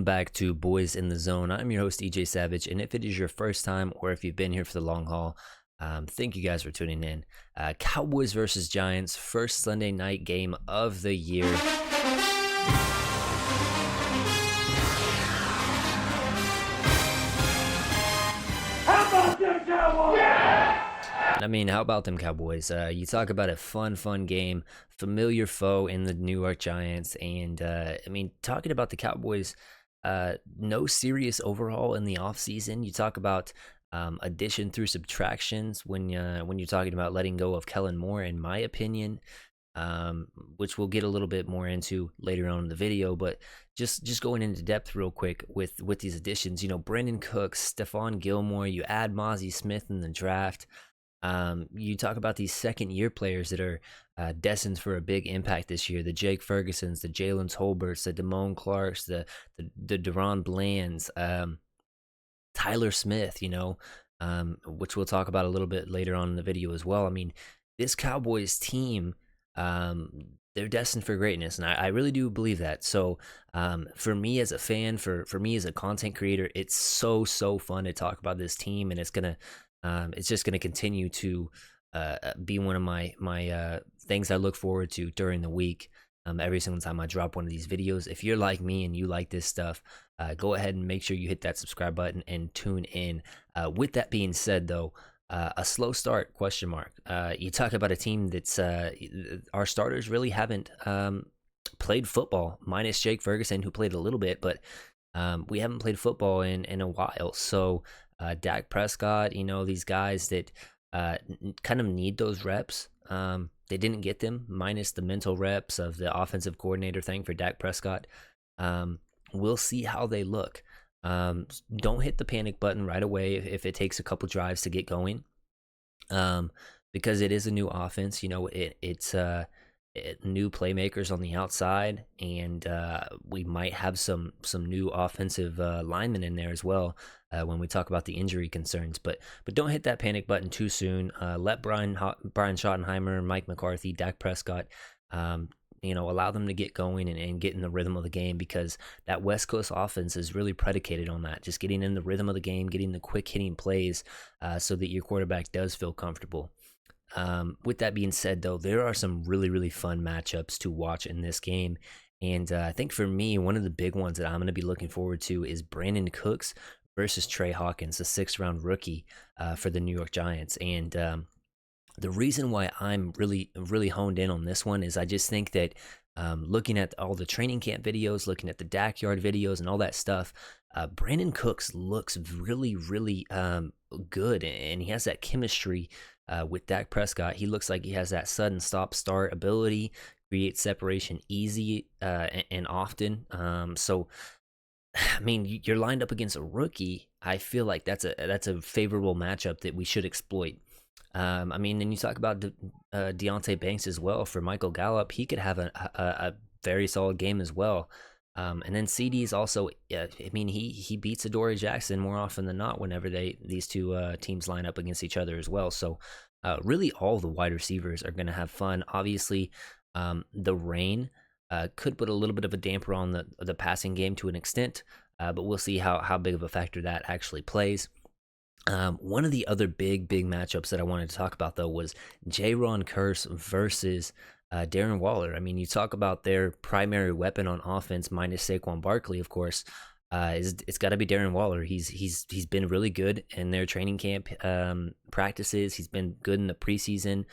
back to Boys in the Zone. I'm your host, EJ Savage, and if it is your first time or if you've been here for the long haul, thank you guys for tuning in. Cowboys versus Giants, first Sunday night game of the year. How about them Cowboys? Yeah! I mean, how about them Cowboys? You talk about a fun game, familiar foe in the New York Giants, and I mean, talking about the Cowboys, no serious overhaul in the offseason. You talk about addition through subtractions when you're talking about letting go of Kellen Moore, in my opinion, which we'll get a little bit more into later on in the video. But just going into depth real quick with these additions, you know, Brandon Cooks, Stephon Gilmore, you add Mozzie Smith in the draft. You talk about these second-year players that are destined for a big impact this year: the Jake Fergusons, the Jalen Tolberts, the Damone Clarks, the Deron Blands, Tyler Smith, you know, which we'll talk about a little bit later on in the video as well. I mean, this Cowboys team, they're destined for greatness, and I really do believe that. So for me as a fan, for me as a content creator, it's so fun to talk about this team, and it's just gonna continue to be one of my things I look forward to during the week. Every single time I drop one of these videos. If you're like me and you like this stuff, go ahead and make sure you hit that subscribe button and tune in. With that being said, though, a slow start, question mark. You talk about a team that's our starters really haven't played football, minus Jake Ferguson, who played a little bit, but we haven't played football in a while. So Dak Prescott, you know, these guys that kind of need those reps. They didn't get them, minus the mental reps of the offensive coordinator thing for Dak Prescott. We'll see how they look. Don't hit the panic button right away if it takes a couple drives to get going, because it is a new offense. You know, it's new playmakers on the outside, and we might have some new offensive linemen in there as well when we talk about the injury concerns. But don't hit that panic button too soon. Let Brian Schottenheimer, Mike McCarthy, Dak Prescott, you know, allow them to get going and get in the rhythm of the game, because that West Coast offense is really predicated on that, just getting in the rhythm of the game, getting the quick hitting plays so that your quarterback does feel comfortable. With that being said, though, there are some really fun matchups to watch in this game. And I think for me, one of the big ones that I'm going to be looking forward to is Brandon Cooks versus Trey Hawkins, the 6th-round rookie for the New York Giants. And the reason why I'm really honed in on this one is I just think that looking at all the training camp videos, looking at the Backyard videos and all that stuff, Brandon Cooks looks really good, and he has that chemistry with Dak Prescott. He looks like he has that sudden stop-start ability, create separation easy and often. So, I mean, you're lined up against a rookie. I feel like that's a favorable matchup that we should exploit. I mean, and you talk about Deonte Banks as well. For Michael Gallup, he could have a very solid game as well. And then CD's also, I mean, he beats Adoree Jackson more often than not whenever these two teams line up against each other as well. So really all the wide receivers are going to have fun. Obviously, the rain could put a little bit of a damper on the passing game to an extent, but we'll see how big of a factor that actually plays. One of the other big matchups that I wanted to talk about, though, was Jaron Kearse versus Darren Waller. I mean, you talk about their primary weapon on offense, minus Saquon Barkley, of course. It's got to be Darren Waller. He's been really good in their training camp practices. He's been good in the preseason.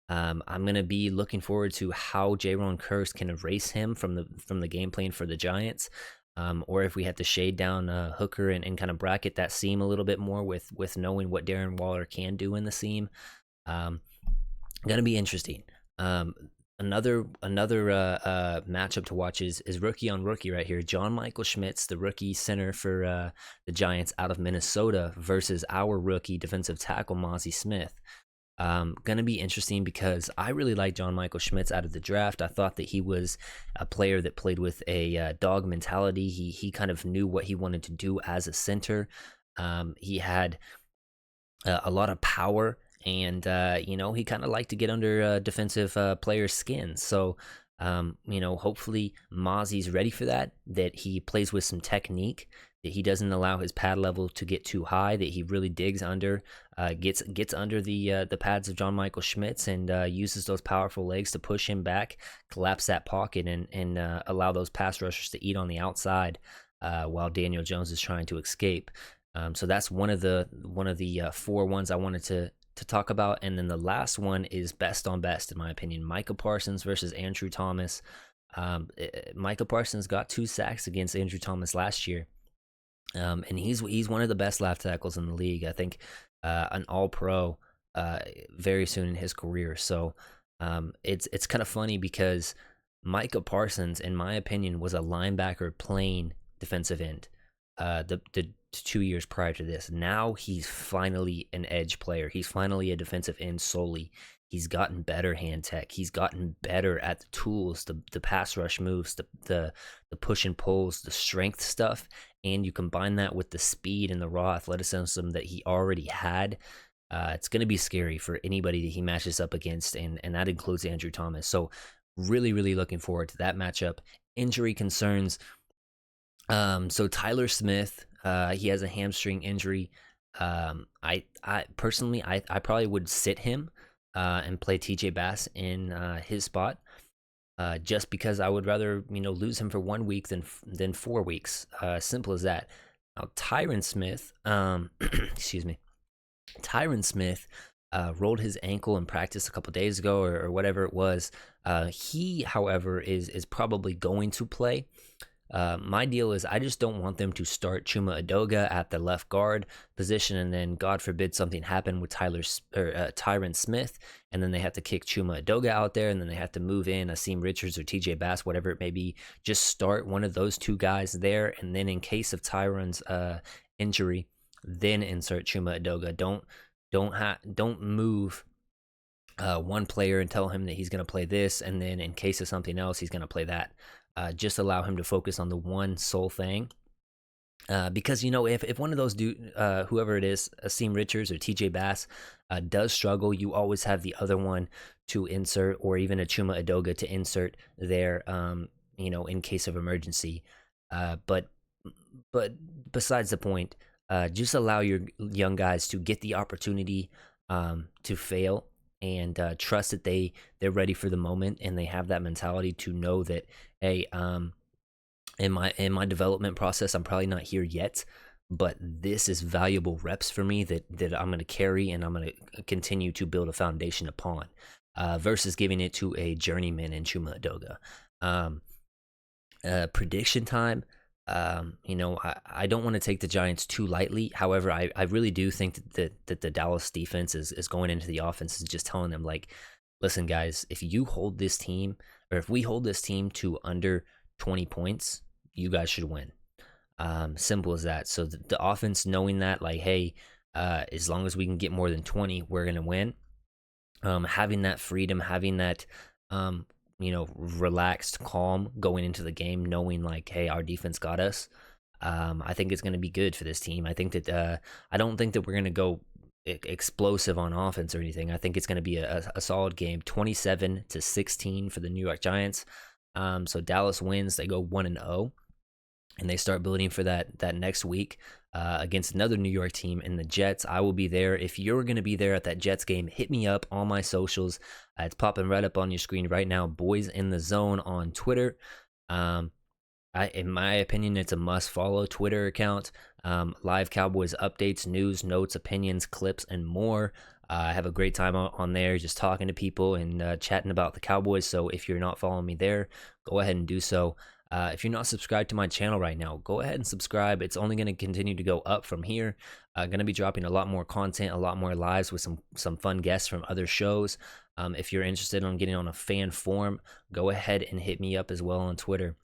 I'm gonna be looking forward to how Jaron Kearse can erase him from the game plan for the Giants. Or if we had to shade down Hooker and kind of bracket that seam a little bit more with knowing what Darren Waller can do in the seam. Gonna be interesting. Another matchup to watch is rookie on rookie right here. John Michael Schmitz, the rookie center for the Giants out of Minnesota, versus our rookie defensive tackle Mozzie Smith. Gonna be interesting because I really like John Michael Schmitz out of the draft. I thought that he was a player that played with a dog mentality. He kind of knew what he wanted to do as a center. He had a lot of power, and you know, he kind of liked to get under defensive players' skins. So Hopefully Mozzie's ready for that he plays with some technique, that he doesn't allow his pad level to get too high, that he really digs under, gets under the pads of John Michael Schmitz and uses those powerful legs to push him back, collapse that pocket, and allow those pass rushers to eat on the outside while Daniel Jones is trying to escape. So that's one of the 4 ones I wanted to talk about. And then the last one is best on best, in my opinion. Micah Parsons versus Andrew Thomas. Micah Parsons got 2 sacks against Andrew Thomas last year. And he's one of the best left tackles in the league. I think an all-pro very soon in his career. So it's kind of funny because Micah Parsons, in my opinion, was a linebacker playing defensive end the 2 years prior to this. Now he's finally an edge player. He's finally a defensive end solely. He's gotten better hand tech. He's gotten better at the tools, the pass rush moves, the push and pulls, the strength stuff. And you combine that with the speed and the raw athleticism that he already had. It's going to be scary for anybody that he matches up against, and that includes Andrew Thomas. So really, really looking forward to that matchup. Injury concerns. So Tyler Smith, he has a hamstring injury. I personally, I probably would sit him and play TJ Bass in his spot, just because I would rather lose him for 1 week than 4 weeks. Simple as that. Now Tyron Smith, excuse me, Tyron Smith rolled his ankle in practice a couple days ago or whatever it was. He, however, is probably going to play. My deal is I just don't want them to start Chuma Edoga at the left guard position, and then God forbid something happen with Tyron Smith, and then they have to kick Chuma Edoga out there, and then they have to move in Asim Richards or TJ Bass, whatever it may be. Just start one of those 2 guys there, and then in case of Tyron's injury, then insert Chuma Edoga. Don't move one player and tell him that he's going to play this, and then in case of something else, he's going to play that. Just allow him to focus on the one sole thing. Because, if one of those whoever it is, Asim Richards or TJ Bass, does struggle, you always have the other one to insert, or even a Chuma Edoga to insert there, in case of emergency. But besides the point, just allow your young guys to get the opportunity to fail, and trust that they're ready for the moment, and they have that mentality to know that, hey, in my development process, I'm probably not here yet, but this is valuable reps for me that I'm going to carry, and I'm going to continue to build a foundation upon, versus giving it to a journeyman in Chuma Edoga. Prediction time. I don't want to take the Giants too lightly. However, I really do think that the Dallas defense is going into the offense and just telling them, like, listen, guys, if you hold this team, or if we hold this team to under 20 points, you guys should win. Simple as that. So the offense knowing that, like, hey, as long as we can get more than 20, we're going to win. Having that freedom, having that, relaxed, calm going into the game, knowing like, hey, our defense got us. I think it's going to be good for this team. I think that I don't think that we're going to go explosive on offense or anything. I think it's going to be a solid game, 27-16 for the New York Giants. So Dallas wins, they go 1-0, and they start building for that next week against another New York team in the Jets. I will be there. If you're going to be there at that Jets game, hit me up on my socials. It's popping right up on your screen right now. Boys in the Zone on Twitter. In my opinion, it's a must-follow Twitter account. Live Cowboys updates, news, notes, opinions, clips, and more. I have a great time on there just talking to people and chatting about the Cowboys. So if you're not following me there, go ahead and do so. If you're not subscribed to my channel right now, go ahead and subscribe. It's only going to continue to go up from here. Going to be dropping a lot more content, a lot more lives with some fun guests from other shows. If you're interested in getting on a fan forum, go ahead and hit me up as well on Twitter.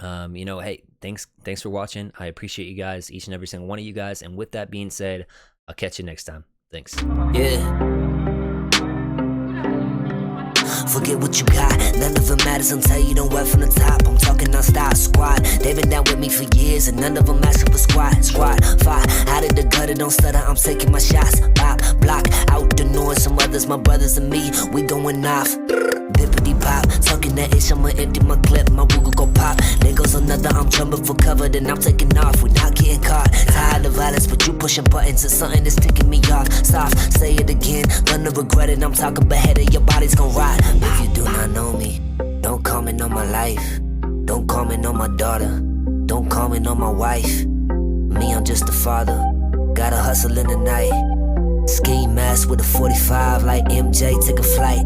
Hey, thanks for watching. I appreciate you guys, each and every single one of you guys. And with that being said, I'll catch you next time. Thanks. Yeah. Forget what you got, none of it matters until you don't work from the top. I'm talking non-stop, squad. They've been down with me for years, and none of them asking for squad. Five, out of the gutter, don't stutter, I'm taking my shots. Pop, block, out the noise, some others, my brothers and me, we going off. Bippity pop, talking that itch, I'ma empty my clip, my Google go pop. There goes another, I'm jumping for cover, then I'm taking off, we not getting caught. Tired of violence, but you pushing buttons, it's something that's ticking me off. Soft, say it again, gonna regret it, I'm talking beheaded, your body's gon' rot. If you do not know me, don't comment on my life. Don't comment on my daughter, don't comment on my wife. Me, I'm just a father, gotta hustle in the night. Ski mask with a 45 like MJ, take a flight.